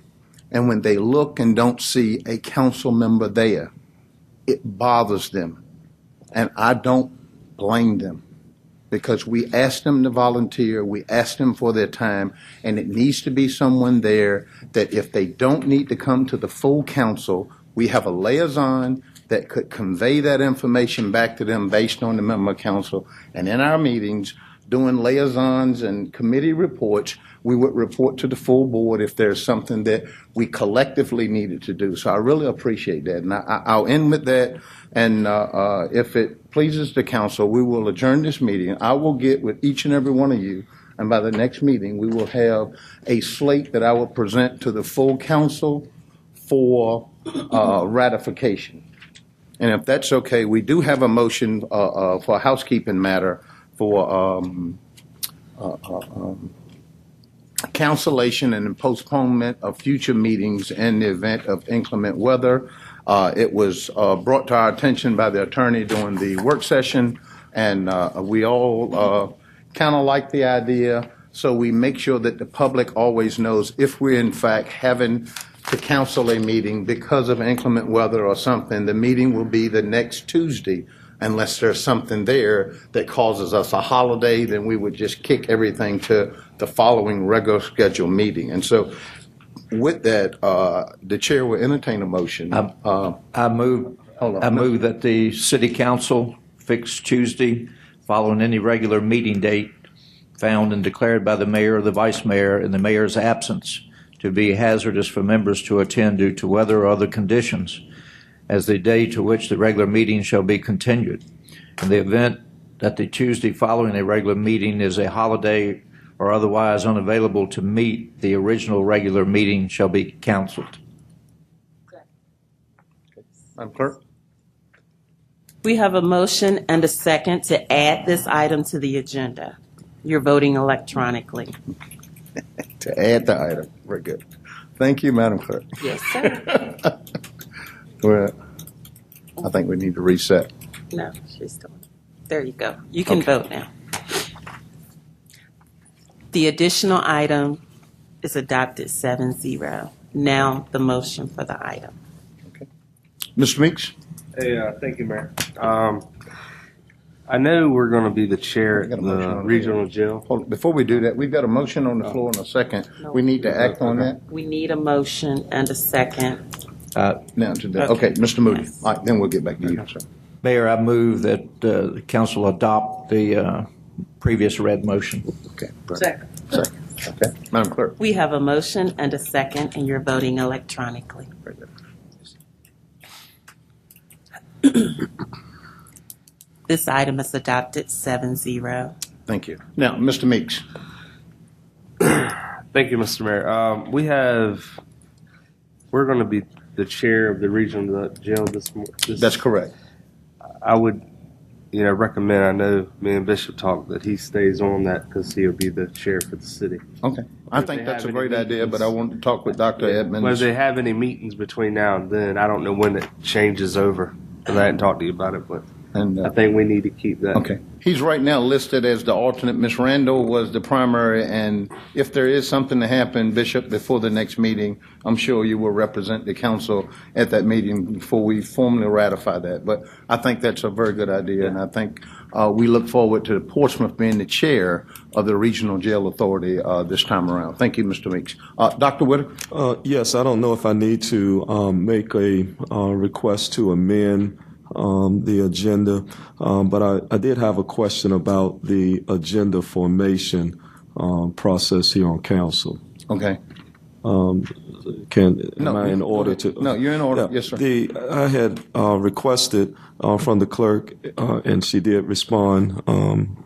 And when they look and don't see a council member there, it bothers them. And I don't blame them because we asked them to volunteer, we asked them for their time, and it needs to be someone there that if they don't need to come to the full council, we have a liaison that could convey that information back to them based on the member council. And in our meetings, doing liaisons and committee reports, we would report to the full board if there's something that we collectively needed to do. So I really appreciate that. And I'll end with that. And if it pleases the council, we will adjourn this meeting. I will get with each and every one of you. And by the next meeting, we will have a slate that I will present to the full council for ratification. And if that's okay, we do have a motion for a housekeeping matter for cancellation and postponement of future meetings in the event of inclement weather. It was brought to our attention by the attorney during the work session, and we all kind of like the idea, so we make sure that the public always knows if we're in fact having to cancel a meeting because of inclement weather or something, the meeting will be the next Tuesday. Unless there's something there that causes us a holiday, then we would just kick everything to the following regular scheduled meeting. And so with that, the chair will entertain a motion. I move that the city council fix Tuesday following any regular meeting date found and declared by the mayor or the vice mayor in the mayor's absence to be hazardous for members to attend due to weather or other conditions, as the day to which the regular meeting shall be continued. In the event that the Tuesday following a regular meeting is a holiday or otherwise unavailable to meet, the original regular meeting shall be canceled. Madam Clerk? We have a motion and a second to add this item to the agenda. You're voting electronically. To add the item. Very good. Thank you, Madam Clerk. Yes, sir. Well, I think we need to reset. No, she's still. There you go. You can vote now. The additional item is adopted 7-0. Now the motion for the item. Okay. Mr. Meeks? Hey, thank you, Mayor. I know we're going to be the chair at the regional jail. Hold on. Before we do that, we've got a motion on the floor in a second. No. We need to act on that. We need a motion and a second. Now to that. Okay, Mr. Moody. Yes. All right, then we'll get back to you, sir. Mayor, I move that the council adopt the previous read motion. Okay. Second. Second. Okay. Madam Clerk. We have a motion and a second, and you're voting electronically. Very good. This item is adopted 7-0. Thank you. Now, Mr. Meeks. Thank you, Mr. Mayor. We're going to be the chair of the regional jail this morning. That's correct. I would, recommend, I know me and Bishop talked, that he stays on that because he'll be the chair for the city. Okay. I think that's a great idea, but I want to talk with Dr. Edmonds. Whether they have any meetings between now and then, I don't know when it changes over because I hadn't talked to you about it, but And I think we need to keep that. okay. He's right now listed as the alternate. Ms. Randall was the primary, and if there is something to happen, Bishop, before the next meeting, I'm sure you will represent the council at that meeting before we formally ratify that. But I think that's a very good idea, and I think we look forward to Portsmouth being the chair of the Regional Jail Authority this time around. Thank you, Mr. Meeks. Dr. Whitaker? Yes, I don't know if I need to make a request to amend the agenda, but I did have a question about the agenda formation process here on council. Okay. Am I in order to? No, you're in order. Yeah, Yes, sir. I had requested from the clerk, and she did respond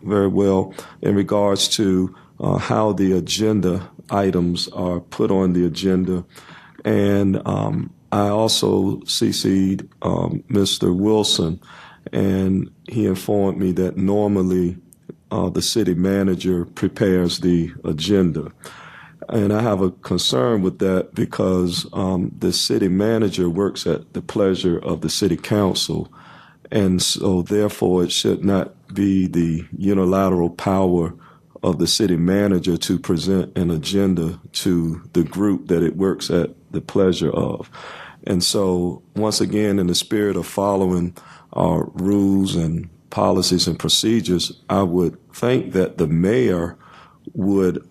very well in regards to how the agenda items are put on the agenda. And I also CC'd Mr. Wilson, and he informed me that normally the city manager prepares the agenda. And I have a concern with that because the city manager works at the pleasure of the city council. And so therefore it should not be the unilateral power of the city manager to present an agenda to the group that it works at the pleasure of. And so once again, in the spirit of following our rules and policies and procedures, I would think that the mayor would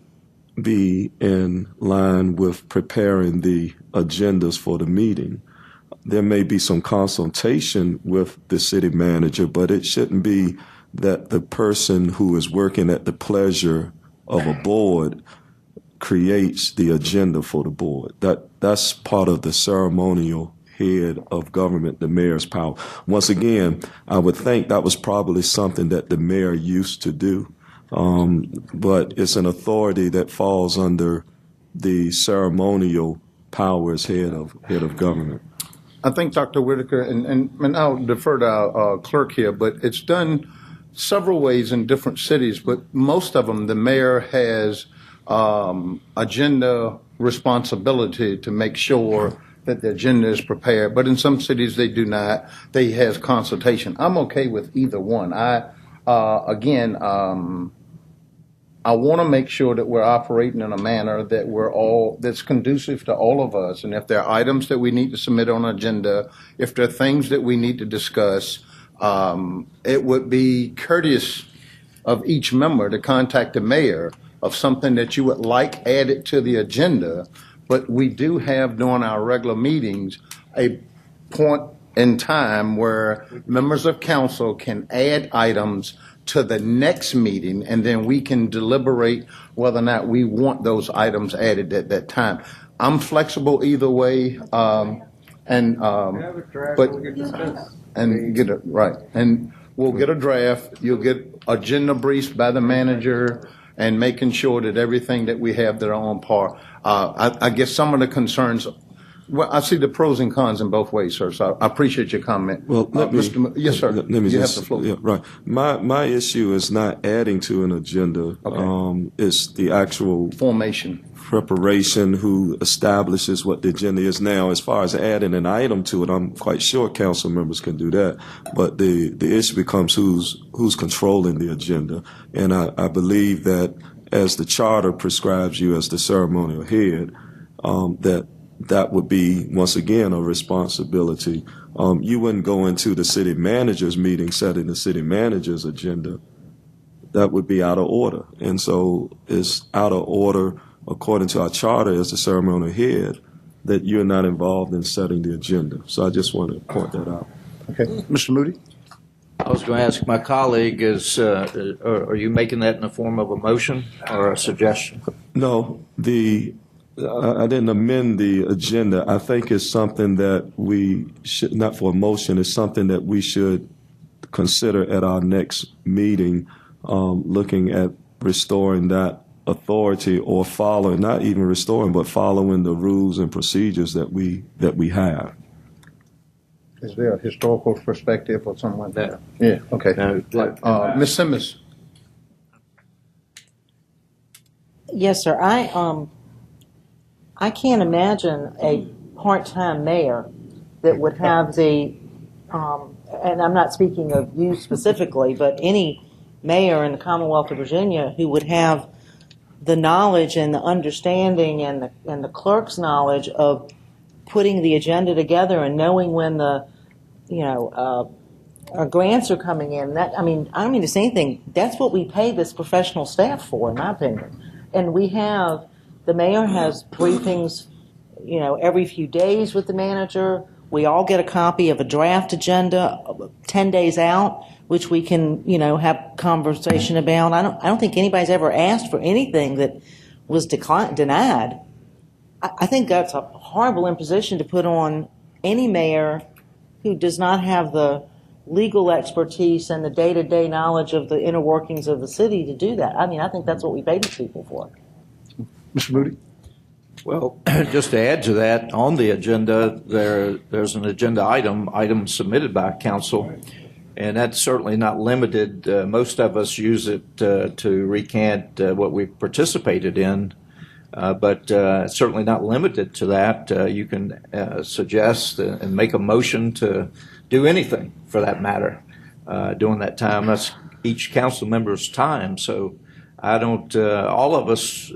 be in line with preparing the agendas for the meeting. There may be some consultation with the city manager, but it shouldn't be that the person who is working at the pleasure of a board creates the agenda for the board. That's part of the ceremonial head of government, the mayor's power. Once again, I would think that was probably something that the mayor used to do. But it's an authority that falls under the ceremonial powers head of government. I think, Dr. Whitaker, and I'll defer to our clerk here, but it's done several ways in different cities, but most of them, the mayor has agenda responsibility to make sure that the agenda is prepared. But in some cities, they do not. They has consultation. I'm okay with either one. I want to make sure that we're operating in a manner that that's conducive to all of us. And if there are items that we need to submit on an agenda, if there are things that we need to discuss, it would be courteous of each member to contact the mayor of something that you would like added to the agenda. But we do have during our regular meetings a point in time where members of council can add items to the next meeting, and then we can deliberate whether or not we want those items added at that time. I'm flexible either way, and get it right. And we'll get a draft. You'll get agenda briefs by the manager, and making sure that everything that we have that are on par. I guess some of the concerns. Well, I see the pros and cons in both ways, sir. So I appreciate your comment. Well, yes, sir. Let me you just, have the floor. Yeah, right. My issue is not adding to an agenda. Okay. It's the actual Formation. preparation, who establishes what the agenda is. Now, as far as adding an item to it, I'm quite sure council members can do that. But the issue becomes who's controlling the agenda. And I believe that as the charter prescribes you as the ceremonial head, that would be, once again, a responsibility. You wouldn't go into the city manager's meeting setting the city manager's agenda. That would be out of order. And so it's out of order, according to our charter, as the ceremonial head, that you're not involved in setting the agenda. So I just want to point that out. Okay. Mr. Moody? I was going to ask my colleague, are you making that in the form of a motion or a suggestion? No, I didn't amend the agenda. I think it's something that we should, not for a motion, it's something that we should consider at our next meeting, looking at restoring that authority, or following, not even restoring, but following the rules and procedures that we have. Is there a historical perspective or something like that? No. Yeah, okay. No, Ms. Simmons? Yes, sir. I can't imagine a part-time mayor that would have the, and I'm not speaking of you specifically, but any mayor in the Commonwealth of Virginia who would have the knowledge and the understanding and the clerk's knowledge of putting the agenda together and knowing when the grants are coming in. That, I mean, I don't mean to say anything. That's what we pay this professional staff for, in my opinion. And the mayor has briefings, every few days with the manager. We all get a copy of a draft agenda 10 days out, which we can, have conversation about. I don't think anybody's ever asked for anything that was denied. I think that's a horrible imposition to put on any mayor who does not have the legal expertise and the day-to-day knowledge of the inner workings of the city to do that. I mean, I think that's what we pay these people for. Mr. Moody? Well, just to add to that, on the agenda, there's an agenda item submitted by council, and that's certainly not limited. Most of us use it to recant what we participated in, but it's certainly not limited to that. You can suggest and make a motion to do anything for that matter during that time. That's each council member's time, so I don't. All of us,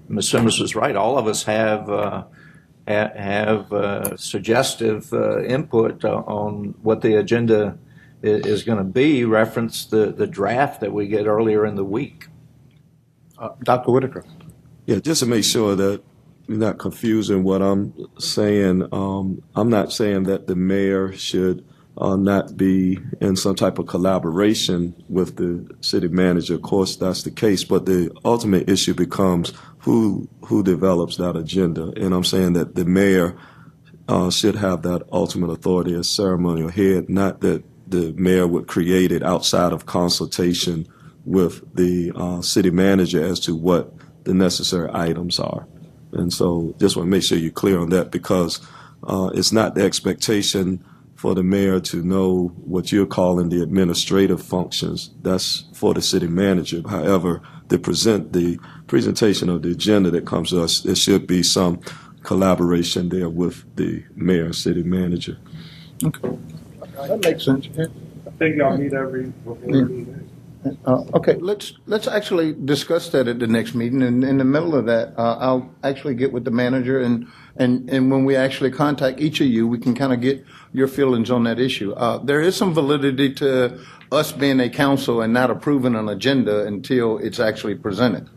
Ms. Simmons is right. All of us have suggestive input on what the agenda is going to be. Reference the draft that we get earlier in the week. Dr. Whitaker. Yeah, just to make sure that you're not confusing what I'm saying. I'm not saying that the mayor should not be in some type of collaboration with the city manager. Of course, that's the case, but the ultimate issue becomes who develops that agenda. And I'm saying that the mayor should have that ultimate authority as ceremonial head, not that the mayor would create it outside of consultation with the city manager as to what the necessary items are. And so just want to make sure you're clear on that, because it's not the expectation for the mayor to know what you're calling the administrative functions. That's for the city manager. However, the presentation of the agenda that comes to us, there should be some collaboration there with the mayor and city manager. Okay. That makes sense. Yeah. I think y'all meet every meeting. Okay, let's actually discuss that at the next meeting. And in the middle of that, I'll actually get with the manager, and when we actually contact each of you, we can kind of get your feelings on that issue. There is some validity to us being a council and not approving an agenda until it's actually presented.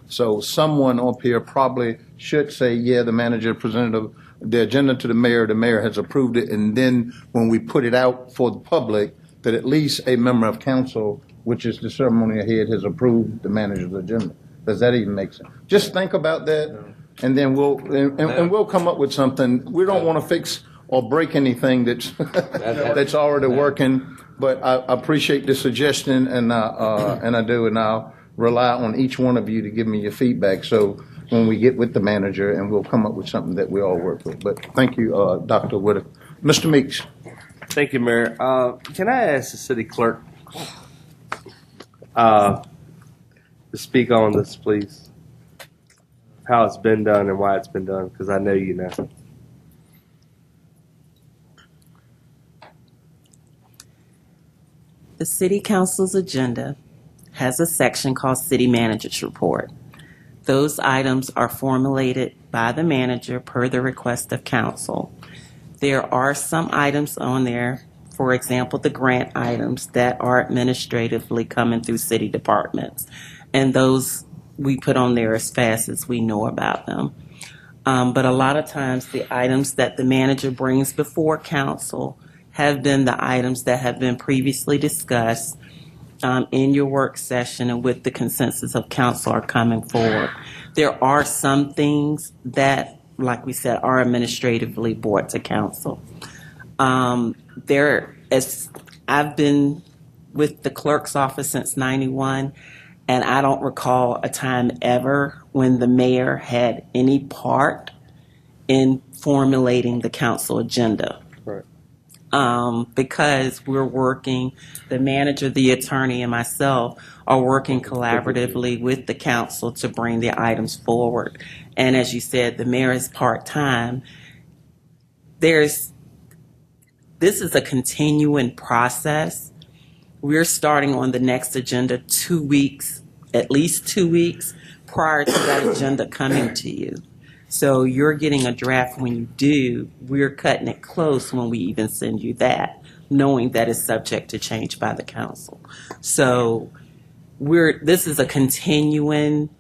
So someone up here probably should say, yeah, the manager presented the agenda to the mayor has approved it, and then when we put it out for the public, that at least a member of council, which is the ceremonial head, has approved the manager's agenda. Does that even make sense? Just think about that, and then we'll come up with something. We don't want to fix or break anything that's that's already working. But I appreciate the suggestion, and I do, and I'll rely on each one of you to give me your feedback. So when we get with the manager, and we'll come up with something that we all work with. But thank you, Dr. Whitaker. Mr. Meeks. Thank you, Mayor. Can I ask the city clerk to speak on this, please? How it's been done and why it's been done, because I know you know. The City Council's agenda has a section called City Manager's Report. Those items are formulated by the manager per the request of council. There are some items on there, for example, the grant items that are administratively coming through city departments. And those we put on there as fast as we know about them. But a lot of times the items that the manager brings before council have been the items that have been previously discussed in your work session and with the consensus of council are coming forward. There are some things that, like we said, are administratively brought to council. I've been with the clerk's office since '91, and I don't recall a time ever when the mayor had any part in formulating the council agenda. Right. Because we're working, the manager, the attorney, and myself are working collaboratively with the council to bring the items forward. And as you said, the mayor is part-time. This is a continuing process. We're starting on the next agenda 2 weeks, at least 2 weeks prior to that agenda coming to you. So you're getting a draft when you do. We're cutting it close when we even send you that. knowing that it's subject to change by the council. So this is a continuing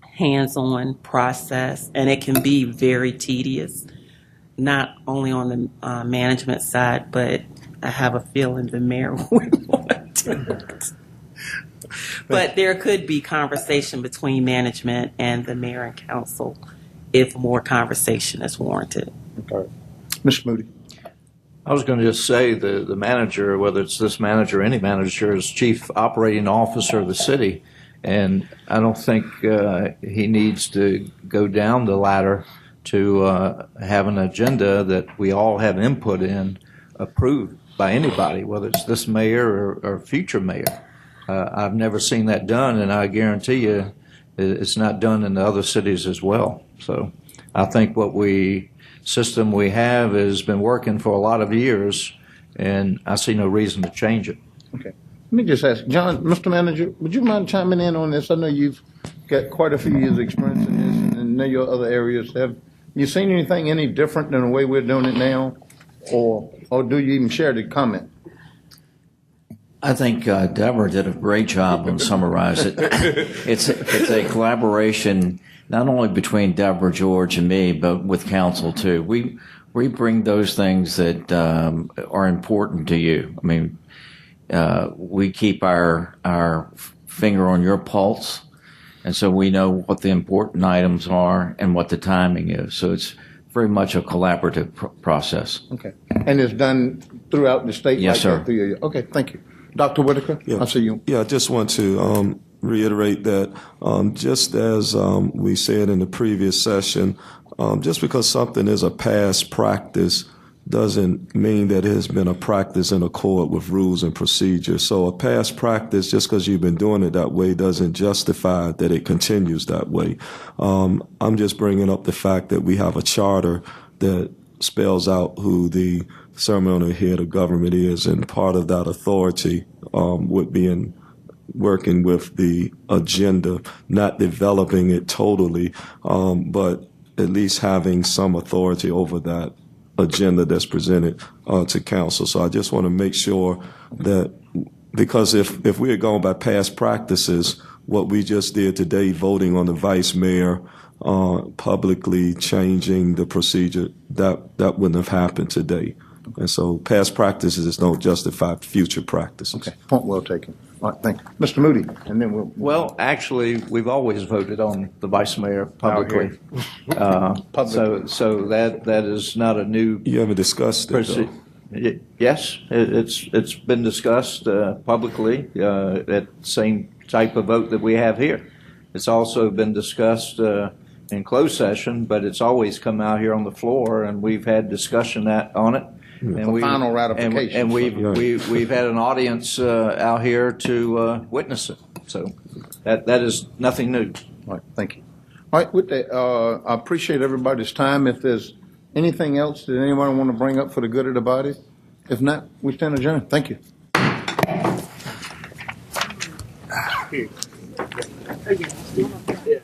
hands-on process, and it can be very tedious, not only on the management side, but I have a feeling the mayor would want to. But there could be conversation between management and the mayor and council if more conversation is warranted. Okay. Mr. Moody. I was going to just say the manager, whether it's this manager or any manager, is chief operating officer of the city. And I don't think he needs to go down the ladder to have an agenda that we all have input in approved by anybody, whether it's this mayor or future mayor. I've never seen that done, and I guarantee you it's not done in the other cities as well. So I think system we have has been working for a lot of years, and I see no reason to change it. Okay. Let me just ask, John, Mr. Manager, would you mind chiming in on this? I know you've got quite a few years' experience in this and know your other areas. Have you seen anything any different than the way we're doing it now? Or do you even share the comment? I think Deborah did a great job on summarizing it. It's a collaboration not only between Deborah, George, and me, but with council too. We bring those things that are important to you. I mean, we keep our finger on your pulse, and so we know what the important items are and what the timing is. So it's very much a collaborative process. Okay. And it's done throughout the state? Yes, sir. Okay, thank you. Dr. Whitaker, I see you. Yeah, I just want to reiterate that just as we said in the previous session, just because something is a past practice doesn't mean that it has been a practice in accord with rules and procedures. So a past practice, just because you've been doing it that way, doesn't justify that it continues that way. I'm just bringing up the fact that we have a charter that spells out who the ceremonial head of government is, and part of that authority would be in working with the agenda, not developing it totally, but at least having some authority over that agenda that's presented to council. So I just want to make sure that, because if we had gone by past practices, what we just did today, voting on the vice mayor, publicly changing the procedure, that wouldn't have happened today. And so past practices don't justify future practices. Okay, point well taken. All right, thank you. Mr. Moody, and then Well, actually, we've always voted on the vice mayor publicly. So that is not a new. You haven't discussed it, though. Yes, it's been discussed publicly at the same type of vote that we have here. It's also been discussed in closed session, but it's always come out here on the floor, and we've had discussion on it. for final ratification. And we've had an audience out here to witness it. So that is nothing new. All right, thank you. All right, with that, I appreciate everybody's time. If there's anything else that anyone want to bring up for the good of the body, if not, we stand adjourned. Thank you.